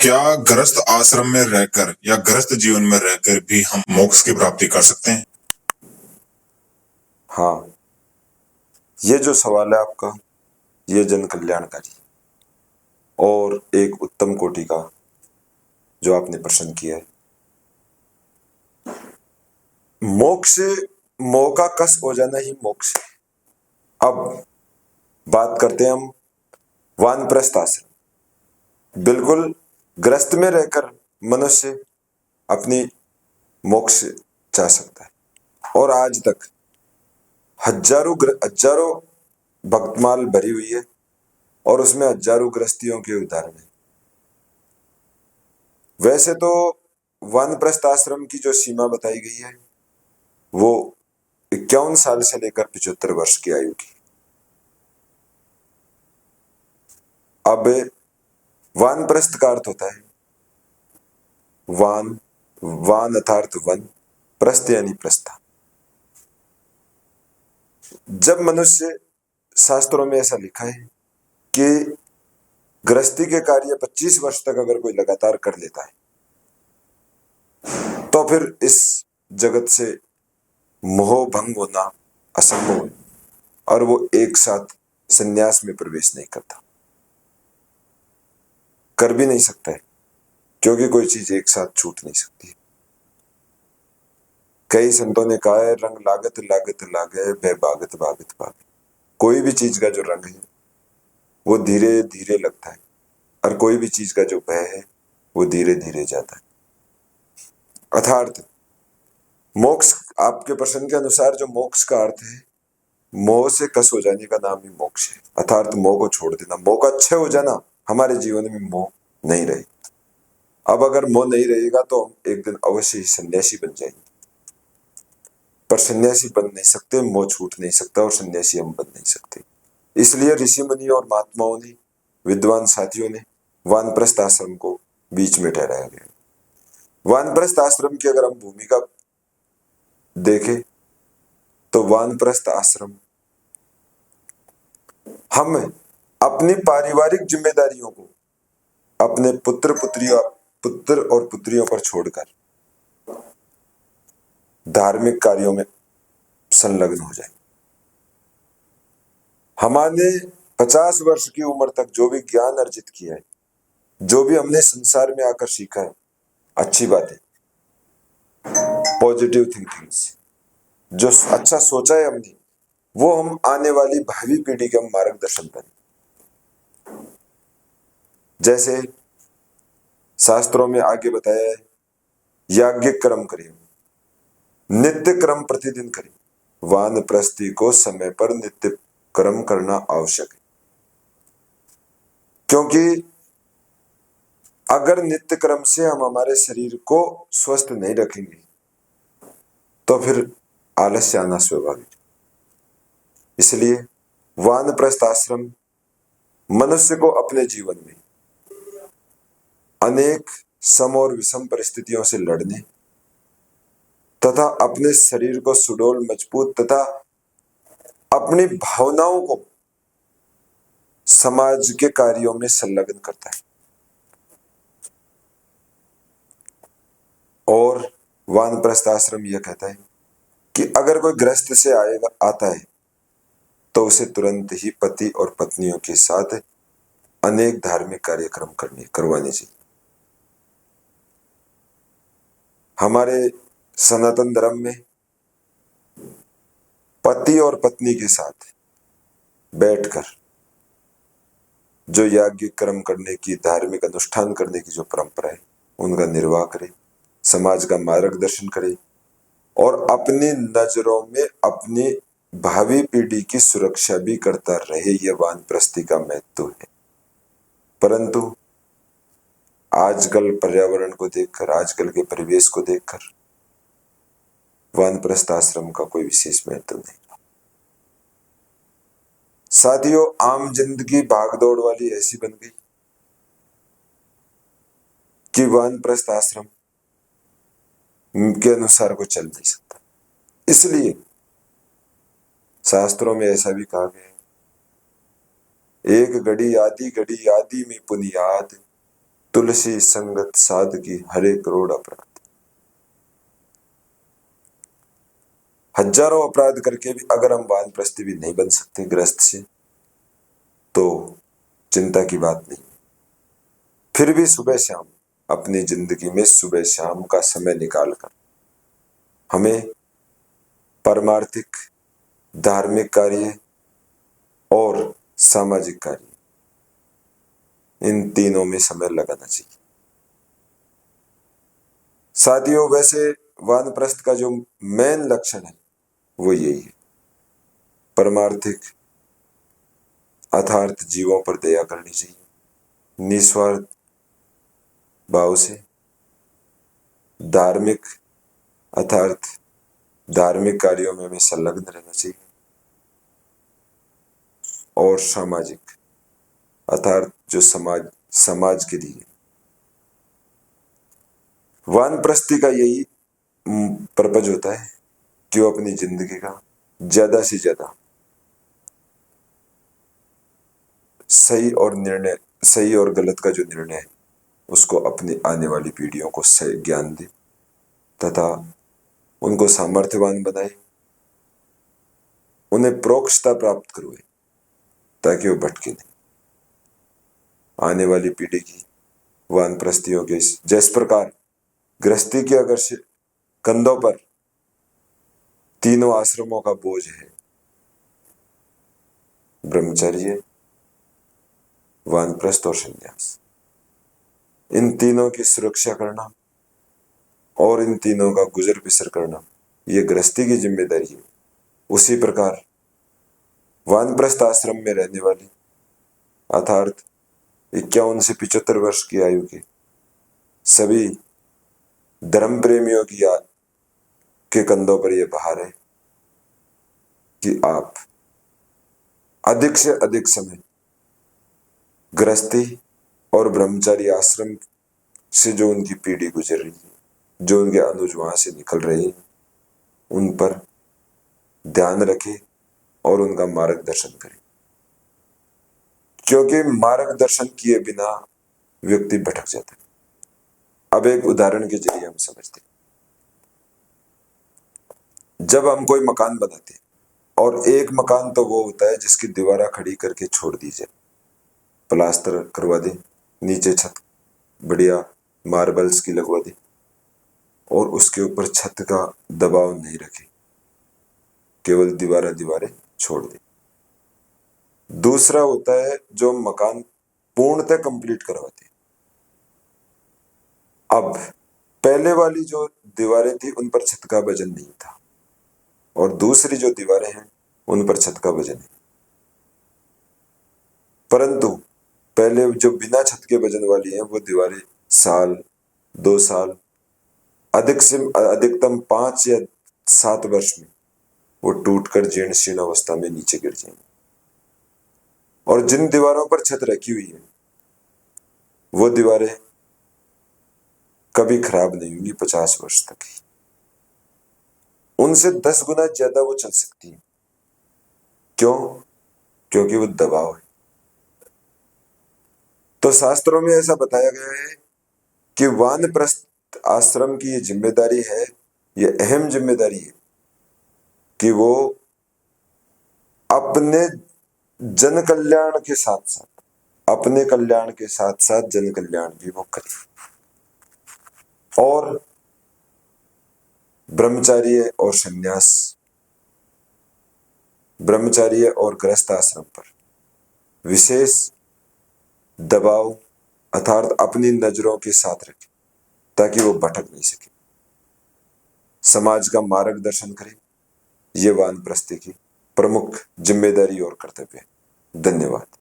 क्या गृहस्थ आश्रम में रहकर या गृहस्थ जीवन में रहकर भी हम मोक्ष की प्राप्ति कर सकते हैं? हाँ, ये जो सवाल है आपका, ये जन कल्याणकारी और एक उत्तम कोटि का जो आपने प्रश्न किया है। मोक्ष, मोह का कस हो जाना ही मोक्ष है। अब बात करते हैं हम वानप्रस्थ आश्रम। बिल्कुल ग्रस्त में रहकर मनुष्य अपनी मोक्ष चाह सकता है, और आज तक हजारों भक्तमाल भरी हुई है और उसमें हजारों गृहस्थियों के उदाहरण है। वैसे तो वानप्रस्थ आश्रम की जो सीमा बताई गई है वो 51 साल से लेकर 75 वर्ष की आयु की। अब वानप्रस्थ का अर्थ होता है वान, वान अर्थात वन, प्रस्थ यानी प्रस्था। जब मनुष्य, शास्त्रों में ऐसा लिखा है कि गृहस्थी के कार्य 25 वर्ष तक अगर कोई लगातार कर लेता है तो फिर इस जगत से मोह भंग होना असंभव है और वो एक साथ संन्यास में प्रवेश नहीं करता, कर भी नहीं सकता है, क्योंकि कोई चीज एक साथ छूट नहीं सकती। कई संतों ने कहा है, रंग लागत लागत लागे, भय भागत भागत भागे। कोई भी चीज का जो रंग है वो धीरे धीरे लगता है और कोई भी चीज का जो भय है वो धीरे धीरे जाता है। अर्थात मोक्ष, आपके प्रश्न के अनुसार जो मोक्ष का अर्थ है, मोह से कस हो जाने का नाम ही मोक्ष है। अर्थात मोह को छोड़ देना, मोह का क्षय हो जाना। हमारे जीवन में मोह नहीं रहे। अब अगर मोह नहीं रहेगा तो हम एक दिन अवश्य ही सन्यासी बन जाएंगे, पर सन्यासी बन नहीं सकते, मोह छूट नहीं सकता और सन्यासी हम बन नहीं सकते। इसलिए ऋषि मुनि और महात्माओं ने, विद्वान साथियों ने वानप्रस्थ आश्रम को बीच में ठहराया गया। वानप्रस्थ आश्रम की अगर हम भूमिका देखें तो वानप्रस्थ आश्रम हम अपनी पारिवारिक जिम्मेदारियों को अपने पुत्र और पुत्रियों पर छोड़कर धार्मिक कार्यों में संलग्न हो जाए। हमारे 50 वर्ष की उम्र तक जो भी ज्ञान अर्जित किया है, जो भी हमने संसार में आकर सीखा है, अच्छी बात है, पॉजिटिव थिंकिंग्स, जो अच्छा सोचा है हमने, वो हम आने वाली भावी पीढ़ी के हम मार्गदर्शन करें। जैसे शास्त्रों में आगे बताया है, याज्ञिक कर्म करें, नित्य कर्म प्रतिदिन करें। वानप्रस्थी को समय पर नित्य कर्म करना आवश्यक है, क्योंकि अगर नित्य कर्म से हम हमारे शरीर को स्वस्थ नहीं रखेंगे तो फिर आलस्य आना स्वाभाविक। इसलिए वानप्रस्थ आश्रम मनुष्य को अपने जीवन में अनेक सम और विषम परिस्थितियों से लड़ने तथा अपने शरीर को सुडौल, मजबूत तथा अपनी भावनाओं को समाज के कार्यों में संलग्न करता है। और वानप्रस्थ आश्रम यह कहता है कि अगर कोई गृहस्थ से आता है तो उसे तुरंत ही पति और पत्नियों के साथ अनेक धार्मिक कार्यक्रम करवाने चाहिए। हमारे सनातन धर्म में पति और पत्नी के साथ बैठकर जो याज्ञ कर्म करने की, धार्मिक अनुष्ठान करने की जो परंपरा है, उनका निर्वाह करे, समाज का मार्गदर्शन करे और अपनी नजरों में अपनी भावी पीढ़ी की सुरक्षा भी करता रहे। यह वानप्रस्थी का महत्व है। परंतु आजकल पर्यावरण को देखकर, आजकल के परिवेश को देखकर वानप्रस्थ आश्रम का कोई विशेष महत्व नहीं। साथियों, आम जिंदगी भागदौड़ वाली ऐसी बन गई कि वानप्रस्थ आश्रम के अनुसार को चल नहीं सकता। इसलिए शास्त्रों में ऐसा भी कहा गया है, एक घड़ी आदि में पुनियाद, तुलसी संगत साध की हरे करोड़ अपराध। हजारों अपराध करके भी अगर हम वानप्रस्थी भी नहीं बन सकते गृहस्थ से, तो चिंता की बात नहीं। फिर भी सुबह शाम अपनी जिंदगी में सुबह शाम का समय निकालकर हमें परमार्थिक, धार्मिक कार्य और सामाजिक कार्य, इन तीनों में समय लगाना चाहिए। साथियों, वैसे वानप्रस्थ का जो मेन लक्षण है वो यही है, परमार्थिक अर्थात जीवों पर दया करनी चाहिए, निस्वार्थ भाव से, धार्मिक अर्थात धार्मिक कार्यों में हमें संलग्न रहना चाहिए, और सामाजिक अर्थात जो समाज के लिए। वानप्रस्थी का यही पर्पज होता है कि वो अपनी जिंदगी का ज्यादा से ज्यादा सही और गलत का जो निर्णय है उसको अपनी आने वाली पीढ़ियों को सही ज्ञान दे तथा उनको सामर्थ्यवान बनाए, उन्हें प्रोक्षता प्राप्त करवाए ताकि वो भटके नहीं। आने वाली पीढ़ी की वानप्रस्थियों के जिस प्रकार गृहस्थी के अगर से कंधों पर तीनों आश्रमों का बोझ है, ब्रह्मचर्य, वानप्रस्थ और संन्यास, इन तीनों की सुरक्षा करना और इन तीनों का गुजर बसर करना ये गृहस्थी की जिम्मेदारी है। उसी प्रकार वानप्रस्थ आश्रम में रहने वाली अर्थात 51 से 75 वर्ष की आयु के सभी धर्म प्रेमियों के कंधों पर यह भार है कि आप अधिक से अधिक समय गृहस्थी और ब्रह्मचारी आश्रम से जो उनकी पीढ़ी गुजर रही है, जो उनके अनुज वहां से निकल रहे हैं, उन पर ध्यान रखें और उनका मार्गदर्शन करें, क्योंकि मार्गदर्शन किए बिना व्यक्ति भटक जाता है। अब एक उदाहरण के जरिए हम समझते हैं। जब हम कोई मकान बनाते हैं, और एक मकान तो वो होता है जिसकी दीवारें खड़ी करके छोड़ दी जाए, प्लास्टर करवा दे, नीचे छत बढ़िया मार्बल्स की लगवा दे और उसके ऊपर छत का दबाव नहीं रखे, केवल दीवारें छोड़ दे। दूसरा होता है जो मकान पूर्णतः कंप्लीट करवाते। अब पहले वाली जो दीवारें थी उन पर छत का वजन नहीं था, और दूसरी जो दीवारें हैं उन पर छत का वजन है, परंतु पहले जो बिना छत के वजन वाली हैं वो दीवारें साल 2 साल अधिक से अधिकतम 5 या 7 वर्ष में वो टूटकर जीर्ण शीर्ण अवस्था में नीचे गिर जाएंगी। और जिन दीवारों पर छत रखी हुई है वो दीवारें कभी खराब नहीं होंगी 50 वर्ष तक ही, उनसे 10 गुना ज्यादा वो चल सकती है। क्यों? क्योंकि वो दबाव है। तो शास्त्रों में ऐसा बताया गया है कि वानप्रस्थ आश्रम की ये जिम्मेदारी है, ये अहम जिम्मेदारी है कि वो अपने जन कल्याण के साथ साथ, अपने कल्याण के साथ साथ जन कल्याण भी वो करे। और ब्रह्मचार्य और संन्यास, ब्रह्मचार्य और गृहस्थ आश्रम पर विशेष दबाव अर्थात अपनी नजरों के साथ रखे ताकि वो भटक नहीं सके, समाज का मार्गदर्शन करे। ये वानप्रस्थी की प्रमुख जिम्मेदारी और कर्तव्य है। धन्यवाद।